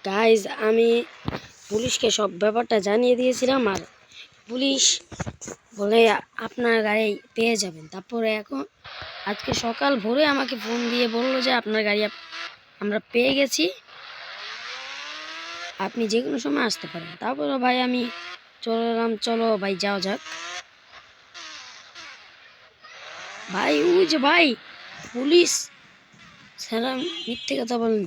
Guys আমি পুলিশকে সব ব্যাপারটা জানিয়ে দিয়েছিলাম, আর পুলিশ বলে আপনার গাড়ি পেয়ে যাবেন। তারপরে আজকে সকাল ভোরে আমাকে ফোন দিয়ে বললো যে আপনার গাড়ি আমরা পেয়ে গেছি, আপনি যে কোনো সময় আসতে পারেন। তারপরে ভাই আমি চলে এলাম, চলো ভাই যাও যাক। ভাই ওই যে ভাই পুলিশ সারা মিথ্যে কথা বলেন।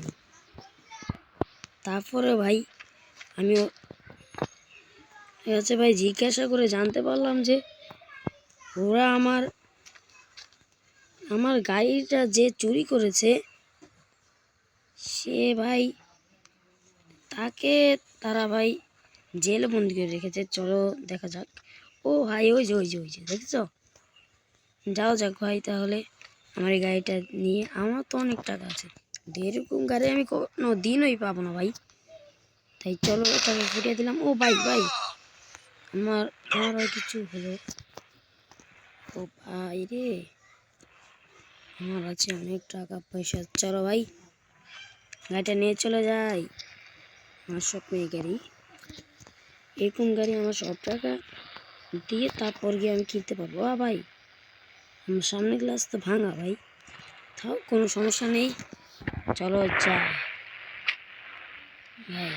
তারপরে ভাই আমি হচ্ছে ভাই জিজ্ঞাসা করে জানতে পারলাম যে ওরা আমার গাড়িটা যে চুরি করেছে সে ভাই তারা ভাই জেলে বন্দি করে রেখেছে। চলো দেখা যাক। ও ভাই ওই যে দেখেছ, যাও যাক ভাই। তাহলে আমার এই গাড়িটা নিয়ে আমার তো অনেক টাকা আছে, এরকম গাড়ি আমি কোনো দিনই পাবো না ভাই। তাই চলো তাকে ফুটিয়ে দিলাম। ও ভাই আমার আর কিছু হলো। ও ভাই রে, আমার আছে অনেক টাকা পয়সা। চলো ভাই গাড়িটা নিয়ে চলে যাই। আমার স্বপ্নের গাড়ি, এরকম গাড়ি আমার সব টাকা দিয়ে তারপর গিয়ে আমি কিনতে পারবো। ভাই আমার সামনে গ্লাস তো ভাঙা ভাই, তাও কোনো সমস্যা নেই, চলো যাই ভাই।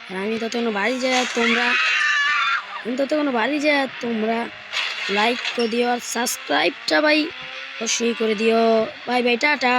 আর আমি ততক্ষণ বাড়ি যাই, আর তোমরা লাইক করে দিও, আর সাবস্ক্রাইবটা ভাই অবশ্যই করে দিও। Bye bye, tata.